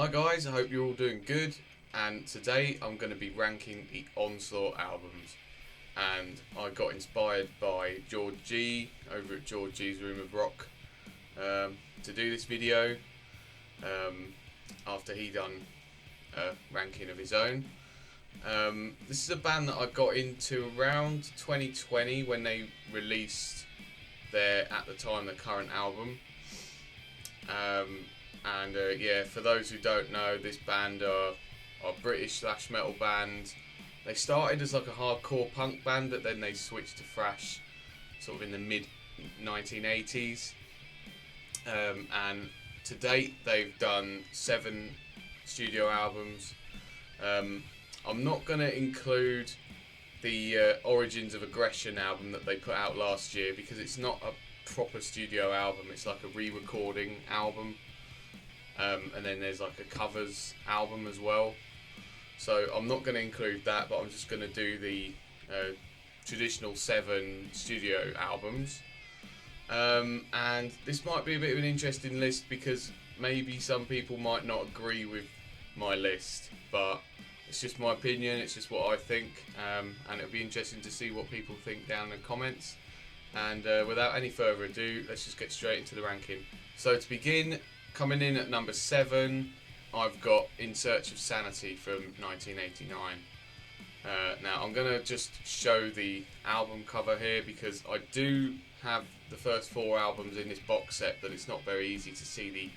Hi guys, I hope you're all doing good, and today I'm going to be ranking the Onslaught albums, and I got inspired by George G over at George G's Room of Rock to do this video after he done a ranking of his own. This is a band that I got into around 2020 when they released their, at the time, the current album. Yeah, for those who don't know, this band are a British thrash metal band. They started as like a hardcore punk band, but then they switched to thrash sort of in the mid 1980s. And to date, they've done 7 studio albums. I'm not going to include the Origins of Aggression album that they put out last year because it's not a proper studio album. It's like a re-recording album. And then there's like a covers album as well. So I'm not going to include that, but I'm just going to do the traditional 7 studio albums. And this might be a bit of an interesting list because maybe some people might not agree with my list, but it's just my opinion, it's just what I think, and it'll be interesting to see what people think down in the comments. And without any further ado, let's just get straight into the ranking. So to begin, coming in at number 7, I've got In Search of Sanity from 1989. Now I'm going to just show the album cover here because I do have the first 4 albums in this box set, but it's not very easy to see the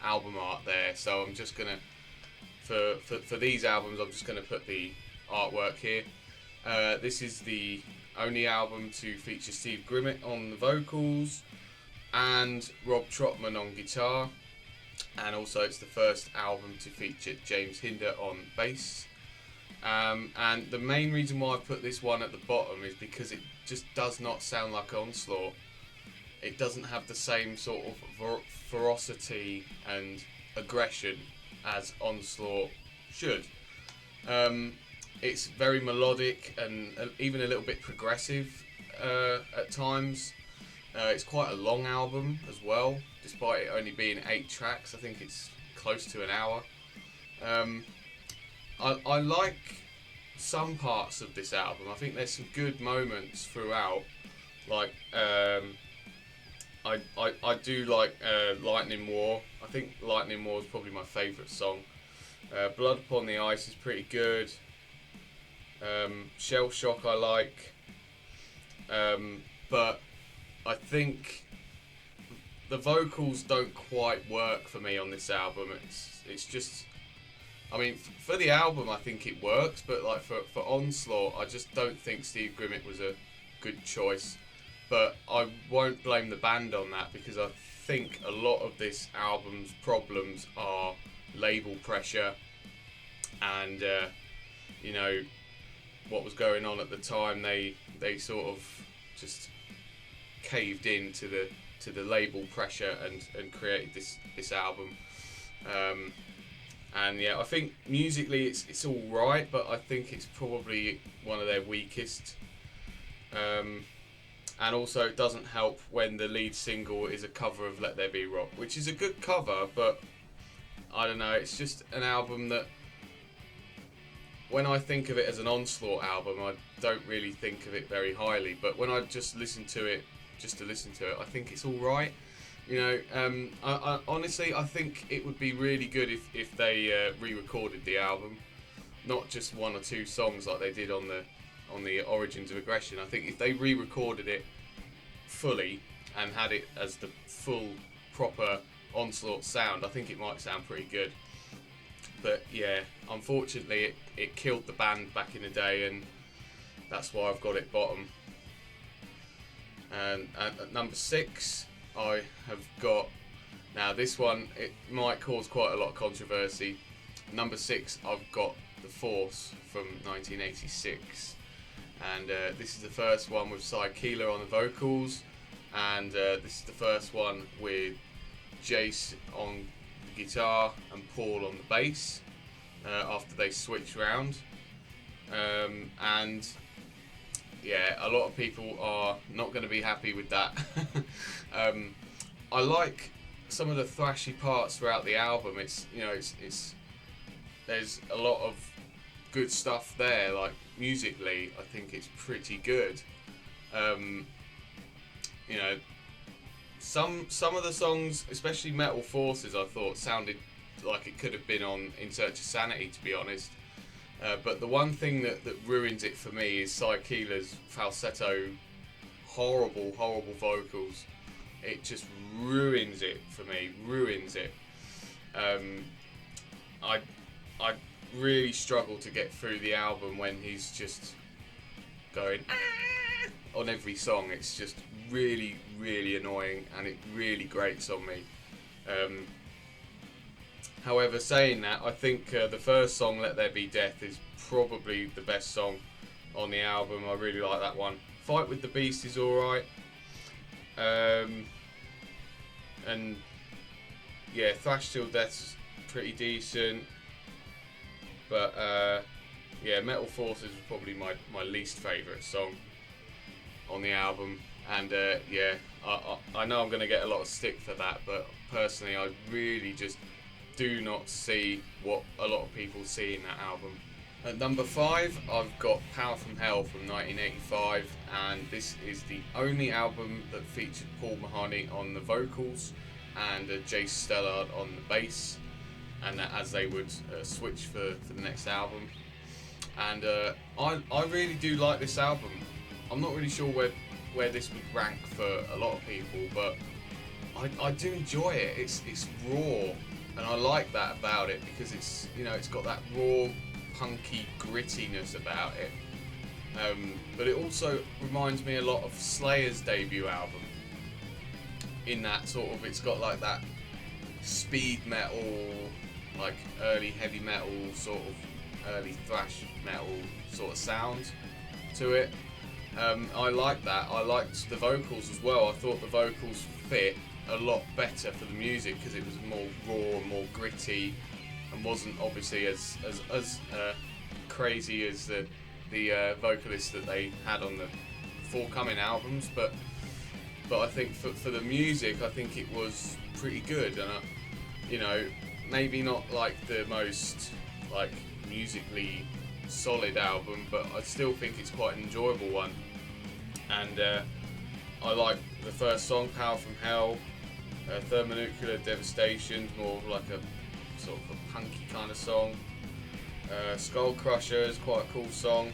album art there. So I'm just going to, for these albums, I'm just going to put the artwork here. This is the only album to feature Steve Grimmett on the vocals and Rob Trotman on guitar. And also it's the first album to feature James Hinder on bass. And the main reason why I put this one at the bottom is because it just does not sound like Onslaught. It doesn't have the same sort of ferocity and aggression as Onslaught should. It's very melodic and even a little bit progressive at times. It's quite a long album as well, despite it only being 8 tracks. I think it's close to an hour. I like some parts of this album. I think there's some good moments throughout. Like I do like Lightning War. I think Lightning War is probably my favourite song. Blood Upon the Ice is pretty good. Shell Shock I like. But I think the vocals don't quite work for me on this album. It's just, I mean, for the album I think it works, but like for Onslaught I just don't think Steve Grimmett was a good choice. But I won't blame the band on that because I think a lot of this album's problems are label pressure and you know what was going on at the time. They sort of just caved in to the label pressure and created this album. And yeah, I think musically it's all right, but I think it's probably one of their weakest. And also it doesn't help when the lead single is a cover of Let There Be Rock, which is a good cover, but I don't know, it's just an album that when I think of it as an Onslaught album, I don't really think of it very highly, but when I just listen to it, I think it's all right. You know, I honestly, I think it would be really good if they re-recorded the album, not just 1 or 2 songs like they did on the Origins of Aggression. I think if they re-recorded it fully and had it as the full, proper Onslaught sound, I think it might sound pretty good. But yeah, unfortunately it killed the band back in the day, and that's why I've got it bottom. And at number 6 I have got, now this one it might cause quite a lot of controversy. Number 6 I've got The Force from 1986, and this is the first one with Cy Keeler on the vocals, and this is the first one with Jace on the guitar and Paul on the bass after they switched round. And yeah, a lot of people are not going to be happy with that. I like some of the thrashy parts throughout the album, it's there's a lot of good stuff there. Like musically, I think it's pretty good. You know, some of the songs, especially Metal Forces, I thought sounded like it could have been on In Search of Sanity, to be honest. But the one thing that ruins it for me is Sykila's falsetto, horrible vocals. It just ruins it for me, ruins it. I really struggle to get through the album when he's just going on every song. It's just really annoying, and it really grates on me. However, saying that, I think the first song, Let There Be Death, is probably the best song on the album. I really like that one. Fight with the Beast is alright. And yeah, Thrash Till Death's pretty decent. But yeah, Metal Forces is probably my least favourite song on the album. And yeah, I know I'm going to get a lot of stick for that, but personally I really just do not see what a lot of people see in that album. At number 5, I've got Power From Hell from 1985, and this is the only album that featured Paul Mahoney on the vocals and Jace Stellard on the bass, and as they would switch for the next album. And I really do like this album. I'm not really sure where this would rank for a lot of people, but I do enjoy it. It's raw, and I like that about it, because it's, you know, it's got that raw, punky grittiness about it. But it also reminds me a lot of Slayer's debut album, in that sort of, it's got like that speed metal, like early heavy metal, sort of early thrash metal sort of sound to it. I like that. I liked the vocals as well. I thought the vocals fit a lot better for the music, because it was more raw and more gritty, and wasn't obviously as crazy as the vocalists that they had on the forthcoming albums. But I think for the music, I think it was pretty good. And you know, maybe not like the most like musically solid album, but I still think it's quite an enjoyable one. And I like the first song, Power From Hell. Thermonuclear Devastation, more of like a sort of a punky kind of song. Skull Crusher is quite a cool song.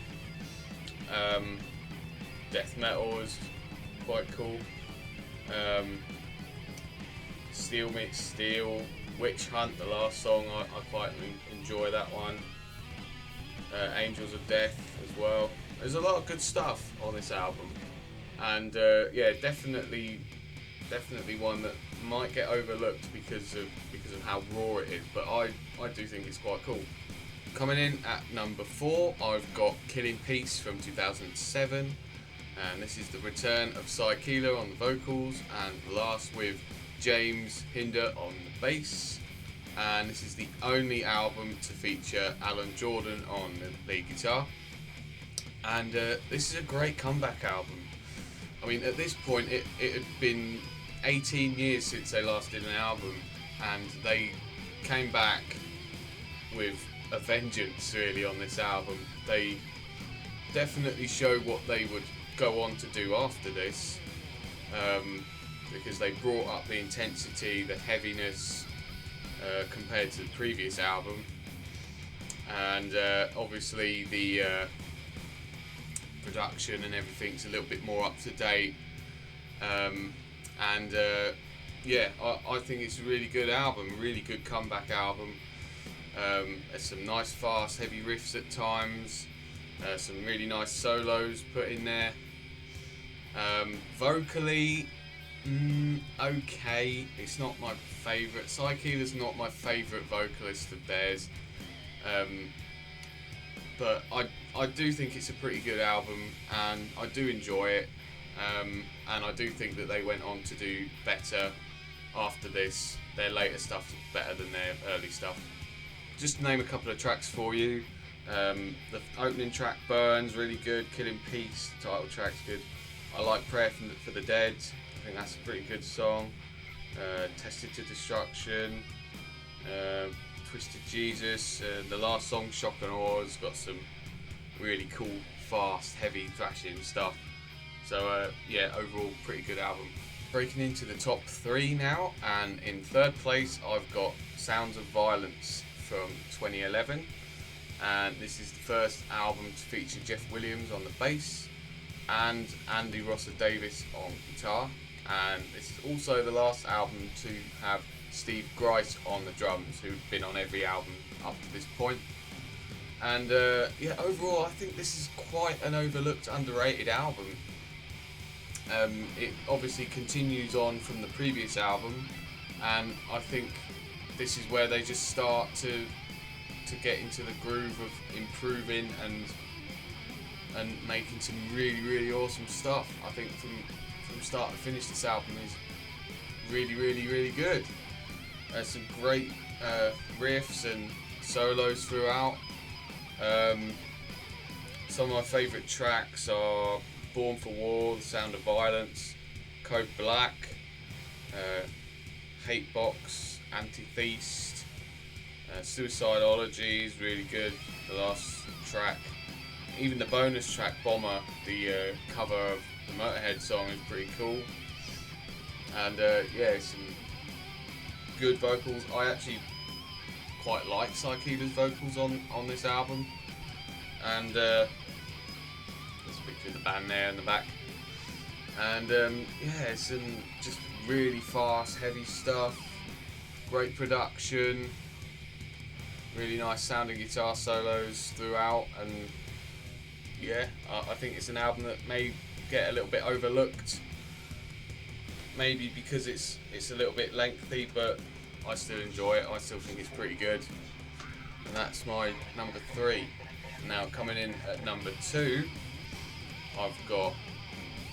Death Metal is quite cool. Steel Meets Steel. Witch Hunt, the last song, I quite enjoy that one. Angels of Death as well. There's a lot of good stuff on this album, and yeah, definitely one that might get overlooked because of how raw it is, but I do think it's quite cool. Coming in at number 4, I've got Killing Peace from 2007, and this is the return of Sykila on the vocals, and last with James Hinder on the bass. And this is the only album to feature Alan Jordan on the lead guitar, and this is a great comeback album. I mean, at this point it had been 18 years since they last did an album, and they came back with a vengeance really on this album. They definitely show what they would go on to do after this, because they brought up the intensity, the heaviness, compared to the previous album, and obviously the production and everything's a little bit more up to date, and yeah, I think it's a really good album, really good comeback album. There's some nice fast heavy riffs at times, some really nice solos put in there. Vocally, okay, it's not my favourite. Sykila's not my favourite vocalist of theirs, but I do think it's a pretty good album, and I do enjoy it, and I do think that they went on to do better after this. Their later stuff is better than their early stuff. Just to name a couple of tracks for you, the opening track, Burns, really good. Killing Peace, the title track's good. I like Prayer for the Dead, I think that's a pretty good song. Tested to Destruction, Twisted Jesus. The last song, Shock and Awe, has got some really cool, fast, heavy thrashing stuff. So yeah, overall pretty good album. Breaking into the top 3 now, and in 3rd place I've got Sounds of Violence from 2011, and this is the first album to feature Jeff Williams on the bass and Andy Rosser Davis on guitar, and this is also the last album to have Steve Grice on the drums, who'd been on every album up to this point. And yeah, overall I think this is quite an overlooked, underrated album. It obviously continues on from the previous album, and I think this is where they just start to get into the groove of improving and making some really awesome stuff. I think from start to finish, this album is really good. There's some great riffs and solos throughout. Some of my favourite tracks are Born for War, The Sound of Violence, Code Black, Hatebox, Antitheist, Suicidology is really good, the last track. Even the bonus track, Bomber, the cover of the Motorhead song, is pretty cool. And yeah, some good vocals. I actually quite like Psycheda's vocals on this album. And there's a picture of the band there in the back. And yeah, some just really fast, heavy stuff. Great production. Really nice sounding guitar solos throughout. And yeah, I think it's an album that may get a little bit overlooked. Maybe because it's a little bit lengthy, but I still enjoy it. I still think it's pretty good. And that's my number 3. Now coming in at number 2, I've got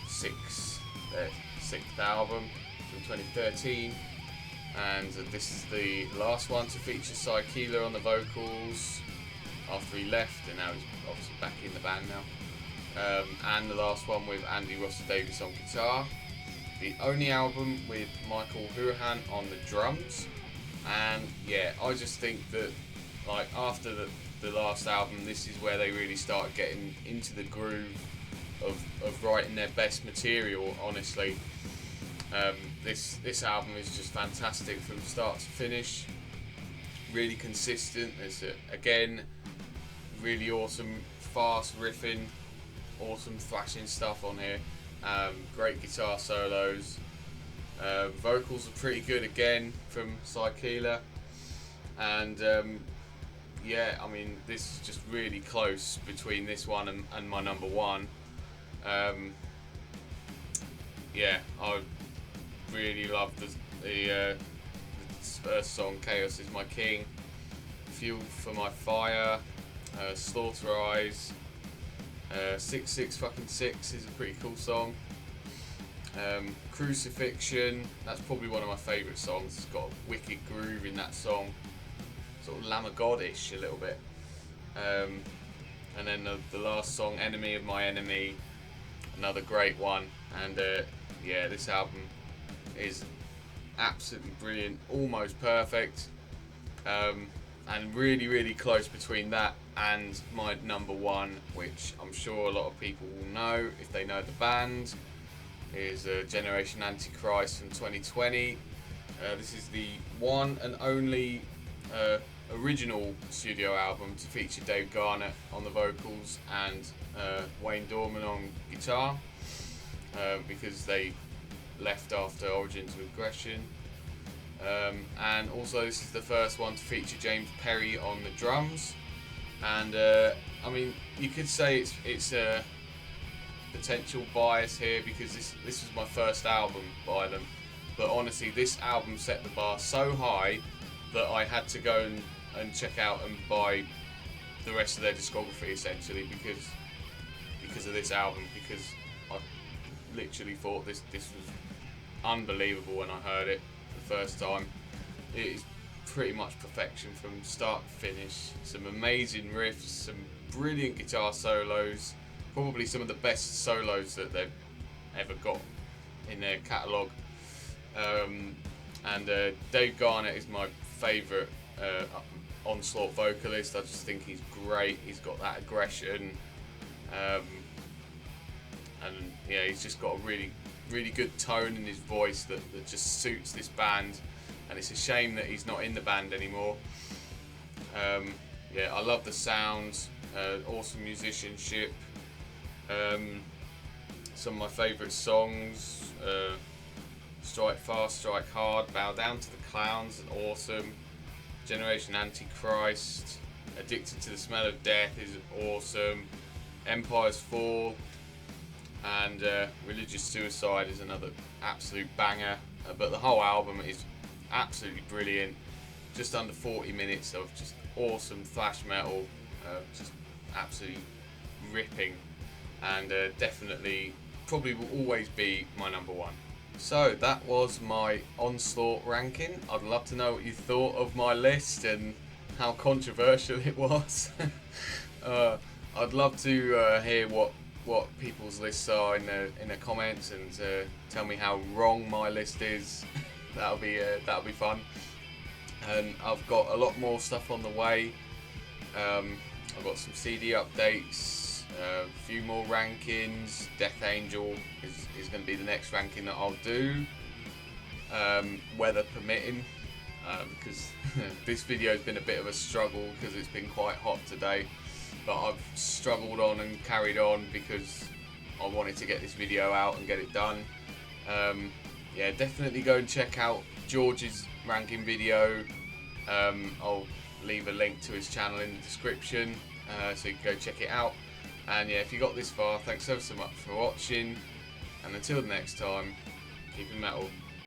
Six, their 6th album from 2013, and this is the last one to feature Psychela on the vocals after he left, and now he's obviously back in the band now. And the last one with Andy Rosser Davis on guitar. The only album with Michael Hurahan on the drums, and yeah, I just think that like after the last album, this is where they really start getting into the groove of writing their best material, honestly. This album is just fantastic from start to finish, really consistent. There's again really awesome fast riffing, awesome thrashing stuff on here, great guitar solos, vocals are pretty good again from Psychela, and yeah, I mean, this is just really close between this one and my number 1. Yeah, I really love the first song, Chaos is My King, Fuel for My Fire, Slaughter Eyes, 666 is a pretty cool song. Crucifixion, that's probably one of my favourite songs. It's got a wicked groove in that song, sort of Lamb of God-ish a little bit. And then the last song, Enemy of My Enemy, another great one. And yeah, this album is absolutely brilliant, almost perfect, and really close between that and my number 1, which I'm sure a lot of people will know if they know the band, is Generation Antichrist from 2020. This is the one and only original studio album to feature Dave Garnett on the vocals and Wayne Dorman on guitar, because they left after Origins of Aggression. And also this is the first one to feature James Perry on the drums, and I mean, you could say it's a potential bias here because this was my first album by them, but honestly this album set the bar so high that I had to go and check out and buy the rest of their discography essentially because of this album, because I literally thought this was unbelievable when I heard it the first time. It is pretty much perfection from start to finish. Some amazing riffs, some brilliant guitar solos, probably some of the best solos that they've ever got in their catalogue. And Dave Garnett is my favourite Onslaught vocalist. I just think he's great. He's got that aggression, and yeah, he's just got a really good tone in his voice that just suits this band. And it's a shame that he's not in the band anymore. Yeah, I love the sounds, awesome musicianship. Some of my favourite songs: Strike Fast, Strike Hard, Bow Down to the Clowns, awesome. Generation Antichrist, Addicted to the Smell of Death is awesome. Empire's Fall, and Religious Suicide is another absolute banger. But the whole album is absolutely brilliant. Just under 40 minutes of just awesome thrash metal, just absolutely ripping, and definitely probably will always be my number one. So that was my Onslaught ranking. I'd love to know what you thought of my list and how controversial it was. I'd love to hear what people's lists are in the comments, and tell me how wrong my list is. That'll be fun. And I've got a lot more stuff on the way. I've got some CD updates, a few more rankings. Death Angel is going to be the next ranking that I'll do, weather permitting, because this video has been a bit of a struggle because it's been quite hot today, but I've struggled on and carried on because I wanted to get this video out and get it done. Yeah, definitely go and check out George's ranking video. I'll leave a link to his channel in the description, so you can go check it out. And yeah, if you got this far, thanks so much for watching, and until the next time, keep it metal.